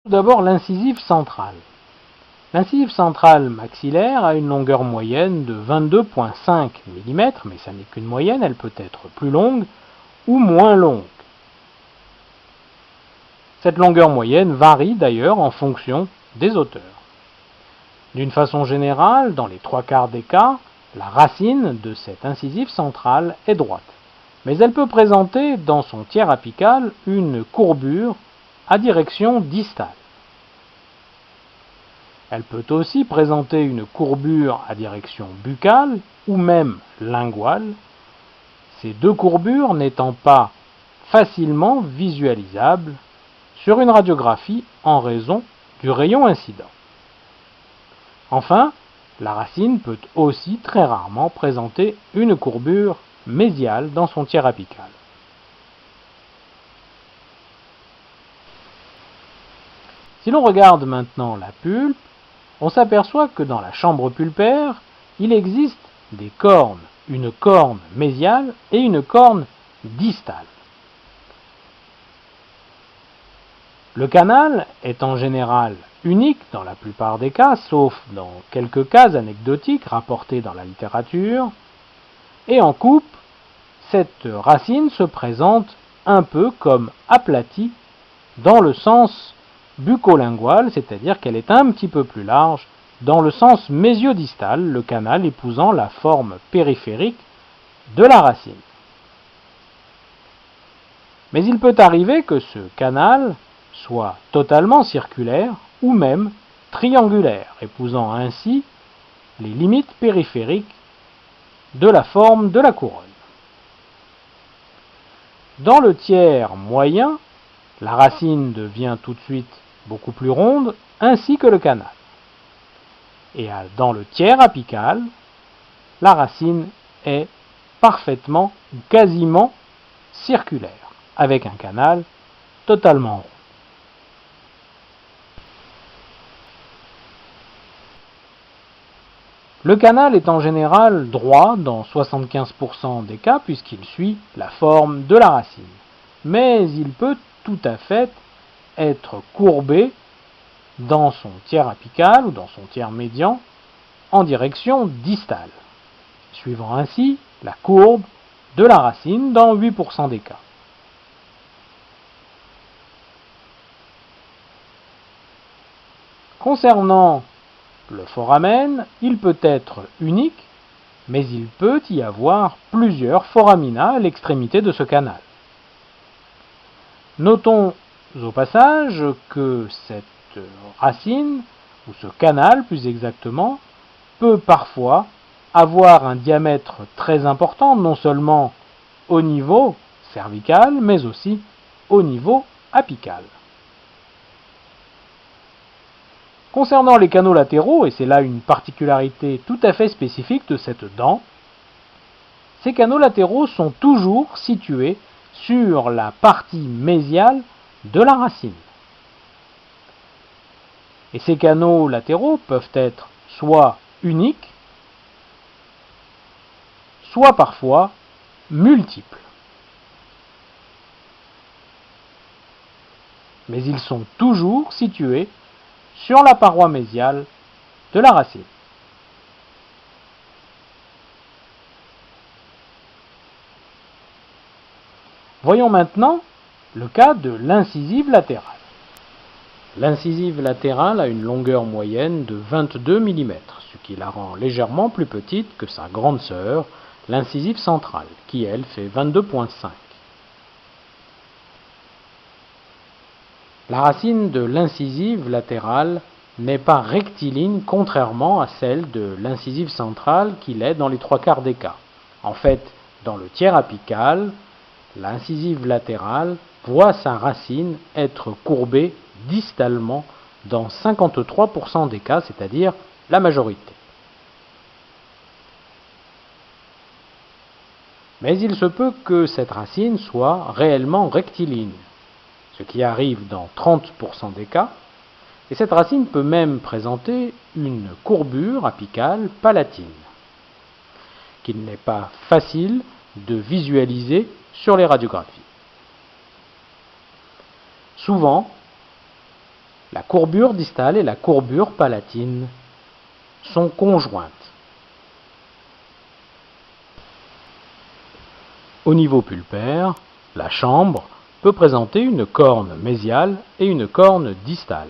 Tout d'abord, l'incisive centrale. L'incisive centrale maxillaire a une longueur moyenne de 22,5 mm, mais ça n'est qu'une moyenne, elle peut être plus longue ou moins longue. Cette longueur moyenne varie d'ailleurs en fonction des auteurs. D'une façon générale, dans les 3/4 des cas, la racine de cette incisive centrale est droite, mais elle peut présenter dans son tiers apical une courbure à direction distale. Elle peut aussi présenter une courbure à direction buccale ou même linguale, ces deux courbures n'étant pas facilement visualisables sur une radiographie en raison du rayon incident. Enfin, la racine peut aussi très rarement présenter une courbure mésiale dans son tiers apical. Si l'on regarde maintenant la pulpe, on s'aperçoit que dans la chambre pulpaire, il existe des cornes, une corne mésiale et une corne distale. Le canal est en général unique dans la plupart des cas, sauf dans quelques cas anecdotiques rapportés dans la littérature, et en coupe, cette racine se présente un peu comme aplatie dans le sens buccolingual, c'est-à-dire qu'elle est un petit peu plus large dans le sens mésiodistal, le canal épousant la forme périphérique de la racine. Mais il peut arriver que ce canal soit totalement circulaire ou même triangulaire, épousant ainsi les limites périphériques de la forme de la couronne. Dans le tiers moyen, la racine devient tout de suite beaucoup plus ronde, ainsi que le canal. Et dans le tiers apical, la racine est parfaitement ou quasiment circulaire, avec un canal totalement rond. Le canal est en général droit dans 75% des cas puisqu'il suit la forme de la racine. Mais il peut tout à fait être courbé dans son tiers apical ou dans son tiers médian en direction distale, suivant ainsi la courbe de la racine dans 8% des cas. Concernant le foramen, il peut être unique, mais il peut y avoir plusieurs foramina à l'extrémité de ce canal. Notons au passage que cette racine, ou ce canal plus exactement, peut parfois avoir un diamètre très important, non seulement au niveau cervical, mais aussi au niveau apical. Concernant les canaux latéraux, et c'est là une particularité tout à fait spécifique de cette dent, ces canaux latéraux sont toujours situés sur la partie mésiale de la racine. Et ces canaux latéraux peuvent être soit uniques, soit parfois multiples. Mais ils sont toujours situés sur la paroi mésiale de la racine. Voyons maintenant le cas de l'incisive latérale. L'incisive latérale a une longueur moyenne de 22 mm, ce qui la rend légèrement plus petite que sa grande sœur, l'incisive centrale, qui elle fait 22,5. La racine de l'incisive latérale n'est pas rectiligne contrairement à celle de l'incisive centrale qui l'est dans les 3/4 des cas. En fait, dans le tiers apical, l'incisive latérale voit sa racine être courbée distalement dans 53% des cas, c'est-à-dire la majorité. Mais il se peut que cette racine soit réellement rectiligne, ce qui arrive dans 30% des cas, et cette racine peut même présenter une courbure apicale palatine, qu'il n'est pas facile de visualiser sur les radiographies. Souvent, La courbure distale et la courbure palatine sont conjointes. Au niveau pulpaire, la chambre peut présenter une corne mésiale et une corne distale.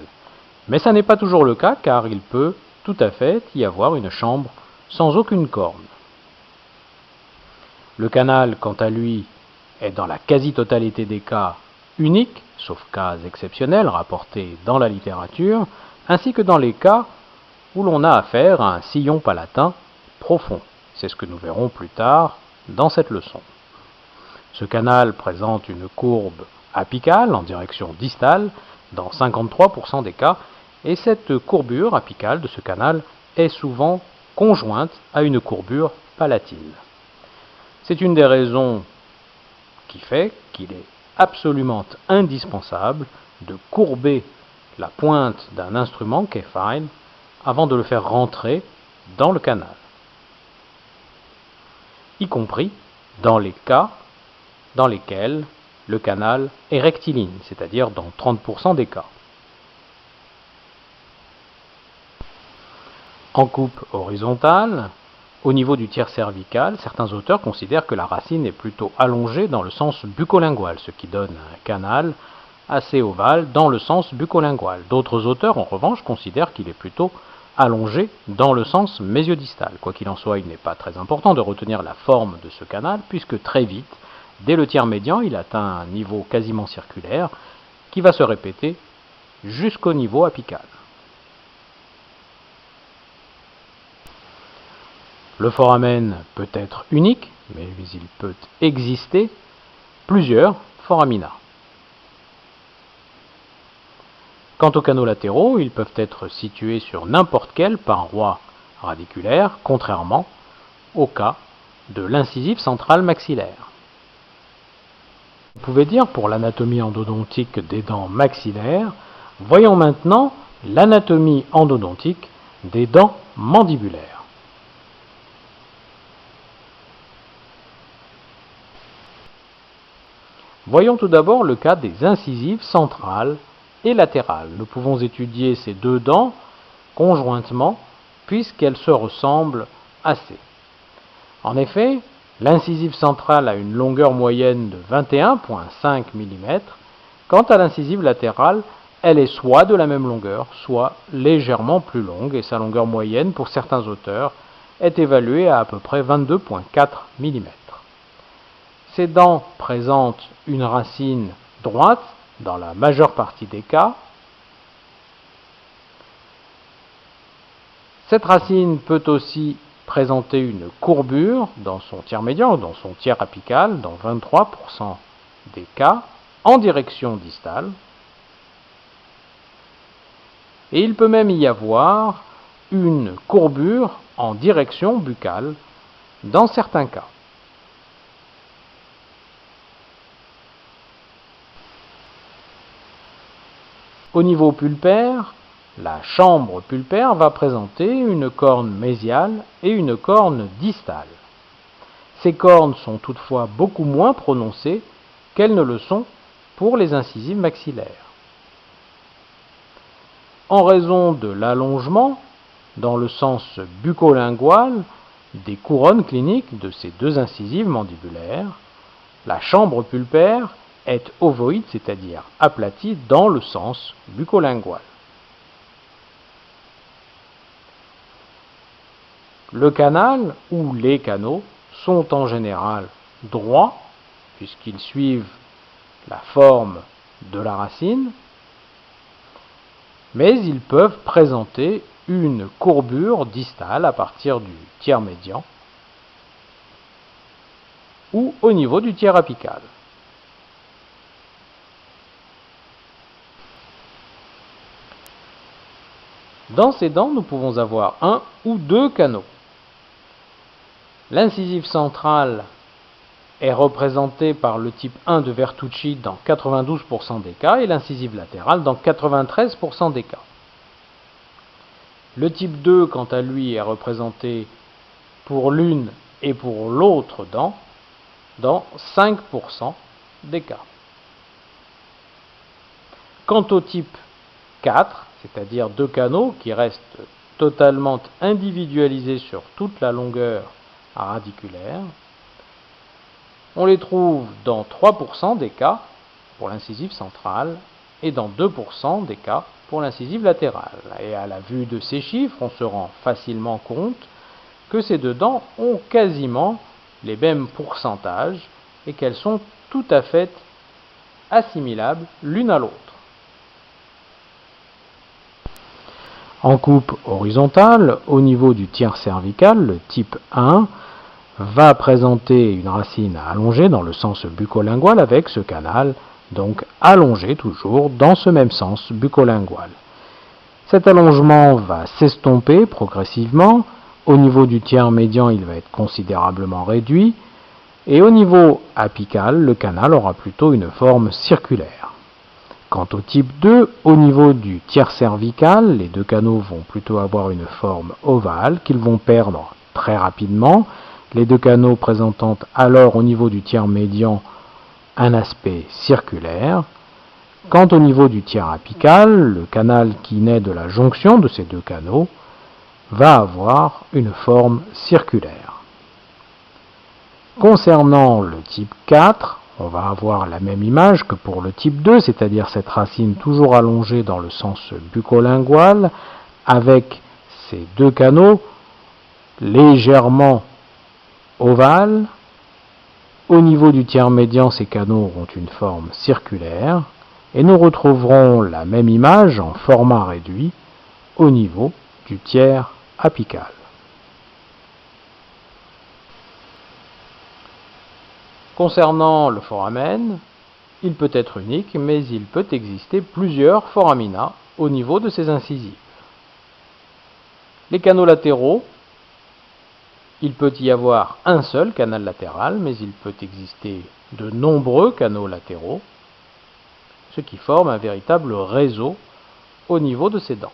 Mais ça n'est pas toujours le cas car il peut tout à fait y avoir une chambre sans aucune corne. Le canal, quant à lui, est dans la quasi-totalité des cas unique, sauf cas exceptionnels rapportés dans la littérature, ainsi que dans les cas où l'on a affaire à un sillon palatin profond. C'est ce que nous verrons plus tard dans cette leçon. Ce canal présente une courbe apicale en direction distale dans 53% des cas, et cette courbure apicale de ce canal est souvent conjointe à une courbure palatine. C'est une des raisons qui fait qu'il est absolument indispensable de courber la pointe d'un instrument K-fine avant de le faire rentrer dans le canal, y compris dans les cas dans lesquels le canal est rectiligne, c'est-à-dire dans 30% des cas. En coupe horizontale, au niveau du tiers cervical, certains auteurs considèrent que la racine est plutôt allongée dans le sens buccolingual, ce qui donne un canal assez ovale dans le sens buccolingual. D'autres auteurs, en revanche, considèrent qu'il est plutôt allongé dans le sens mésiodistal. Quoi qu'il en soit, il n'est pas très important de retenir la forme de ce canal, puisque très vite, dès le tiers médian, il atteint un niveau quasiment circulaire qui va se répéter jusqu'au niveau apical. Le foramen peut être unique, mais il peut exister plusieurs foramina. Quant aux canaux latéraux, ils peuvent être situés sur n'importe quelle paroi radiculaire, contrairement au cas de l'incisive centrale maxillaire. Vous pouvez dire pour l'anatomie endodontique des dents maxillaires, voyons maintenant l'anatomie endodontique des dents mandibulaires. Voyons tout d'abord le cas des incisives centrales et latérales. Nous pouvons étudier ces deux dents conjointement puisqu'elles se ressemblent assez. En effet, l'incisive centrale a une longueur moyenne de 21,5 mm, quant à l'incisive latérale, elle est soit de la même longueur, soit légèrement plus longue, et sa longueur moyenne, pour certains auteurs, est évaluée à peu près 22,4 mm. Ces dents présentent une racine droite dans la majeure partie des cas. Cette racine peut aussi présenter une courbure dans son tiers médian ou dans son tiers apical dans 23% des cas en direction distale. Et il peut même y avoir une courbure en direction buccale dans certains cas. Au niveau pulpaire, la chambre pulpaire va présenter une corne mésiale et une corne distale. Ces cornes sont toutefois beaucoup moins prononcées qu'elles ne le sont pour les incisives maxillaires. En raison de l'allongement, dans le sens buccolingual, des couronnes cliniques de ces deux incisives mandibulaires, la chambre pulpaire est ovoïde, c'est-à-dire aplatie dans le sens buccolingual. Le canal ou les canaux sont en général droits, puisqu'ils suivent la forme de la racine, mais ils peuvent présenter une courbure distale à partir du tiers médian ou au niveau du tiers apical. Dans ces dents, nous pouvons avoir un ou deux canaux. L'incisive centrale est représentée par le type 1 de Vertucci dans 92% des cas et l'incisive latérale dans 93% des cas. Le type 2, quant à lui, est représenté pour l'une et pour l'autre dent dans 5% des cas. Quant au type 4, c'est-à-dire 2 canaux qui restent totalement individualisés sur toute la longueur radiculaire. On les trouve dans 3% des cas pour l'incisive centrale et dans 2% des cas pour l'incisive latérale. Et à la vue de ces chiffres, on se rend facilement compte que ces deux dents ont quasiment les mêmes pourcentages et qu'elles sont tout à fait assimilables l'une à l'autre. En coupe horizontale, au niveau du tiers cervical, le type 1 va présenter une racine allongée dans le sens buccolingual avec ce canal, donc allongé toujours dans ce même sens buccolingual. Cet allongement va s'estomper progressivement. Au niveau du tiers médian, il va être considérablement réduit. Et au niveau apical, le canal aura plutôt une forme circulaire. Quant au type 2, au niveau du tiers cervical, les deux canaux vont plutôt avoir une forme ovale qu'ils vont perdre très rapidement, les deux canaux présentant alors au niveau du tiers médian un aspect circulaire. Quant au niveau du tiers apical, le canal qui naît de la jonction de ces deux canaux va avoir une forme circulaire. Concernant le type 4, on va avoir la même image que pour le type 2, c'est-à-dire cette racine toujours allongée dans le sens buccolingual, avec ces deux canaux légèrement ovales. Au niveau du tiers médian, ces canaux auront une forme circulaire, et nous retrouverons la même image en format réduit au niveau du tiers apical. Concernant le foramen, il peut être unique, mais il peut exister plusieurs foramina au niveau de ces incisives. Les canaux latéraux, il peut y avoir un seul canal latéral, mais il peut exister de nombreux canaux latéraux, ce qui forme un véritable réseau au niveau de ces dents.